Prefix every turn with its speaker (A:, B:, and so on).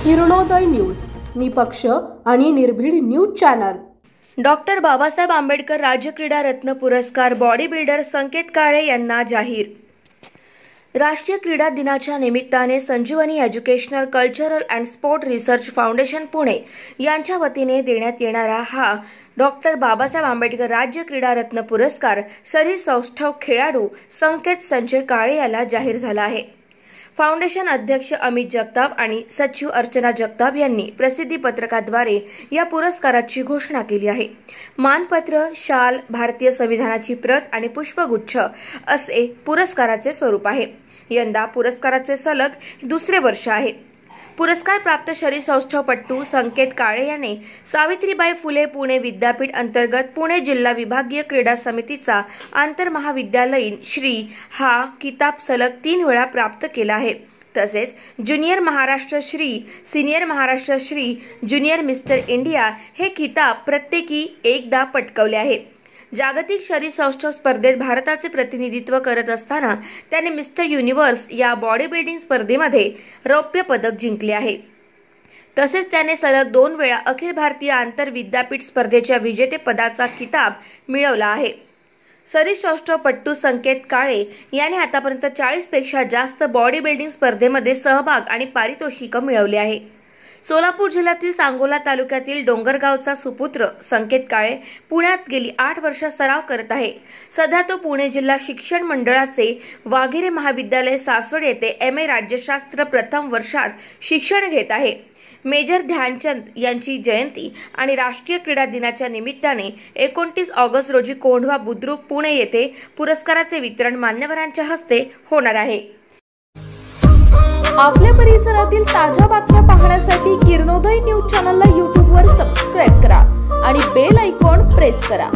A: Kiranoday news, निपक्ष आणि निर्भीड news channel.
B: Doctor Babasaheb Ambedkar राज्य क्रीडा रत्न पुरस्कार बॉडी बिल्डर संकेत काळे यांना जाहीर। राष्ट्रीय क्रीडा दिनाच्या निमित्ताने Sanjivani educational cultural and sport research foundation Pune यांच्या वतीने देण्यात येणारा हा डॉक्टर बाबासाहेब आंबेडकर राज्य क्रीडा रत्न पुरस्कार शरीरसौष्ठव खेळाडू संकेत संजय काळे याला जाहीर झाला आहे। फाउंडेशन अध्यक्ष अमित जगताप आणि सचिव अर्चना जगताप यांनी प्रसिद्धी पत्रकाद्वारे या पुरस्काराची घोषणा केली आहे। मानपत्र, शाल, भारतीय संविधानाची प्रत आणि पुष्पगुच्छ असे पुरस्काराचे स्वरूप आहे। यंदा पुरस्काराचे सलग दुसरे वर्ष आहे। पुरस्कार प्राप्त शरीरसौष्ठवपटू संकेत काळे याने सावित्रीबाई फुले पुणे विद्यापीठ अंतर्गत पुणे जिल्हा विभागीय क्रीडा समितीचा आंतरमहाविद्यालयीन श्री हा किताब सलग 3 वेळा प्राप्त केला आहे। तसेच junior Maharashtra Shri, senior Maharashtra Shri, junior mister India हे किताब प्रत्येकी एकदा पटकावले आहे। जागतिक शरीरसौष्ठव स्पर्धेत भारताचे प्रतिनिधित्व करत असताना त्याने मिस्टर युनिव्हर्स या बॉडी बिल्डिंग स्पर्धेमध्ये रौप्य पदक जिंकले आहे। तसेच त्याने सलग 2 वेळा अखिल भारतीय आंतर विद्यापीठ स्पर्धेच्या विजेतेपदाचा किताब मिळवला आहे। शरीरसौष्ठवपटू संकेत काळे याने आतापर्यंत 40 पेक्षा जास्त बॉडी बिल्डिंग स्पर्धेमध्ये सहभाग आणि पारितोषिक मिळवले आहे। सोलापूर जिल्ह्यातील सांगोला तालुक्यातील डोंगरगावचा सुपुत्र संकेत काळे पुण्यात गेली 8 वर्ष सराव करत आहे। सध्या तो पुणे जिल्हा शिक्षण मंडळाचे वाघेरे महाविद्यालय सासवड येथे MA राज्यशास्त्र प्रथम वर्षात शिक्षण घेत आहे। मेजर ध्यानचंद यांची जयंती आणि राष्ट्रीय क्रीडा दिनाच्या निमित्ताने 29 ऑगस्ट रोजी कोंढवा बुद्रुक पुणे येथे पुरस्काराचे वितरण मान्यवरांच्या हस्ते होणार आहे।
A: आपल्या परिसरातील ताज्या बातम्या पाहण्यासाठी किरणोदय न्यूज चॅनलला YouTube वर सबस्क्राइब करा आणि बेल आयकॉन प्रेस करा।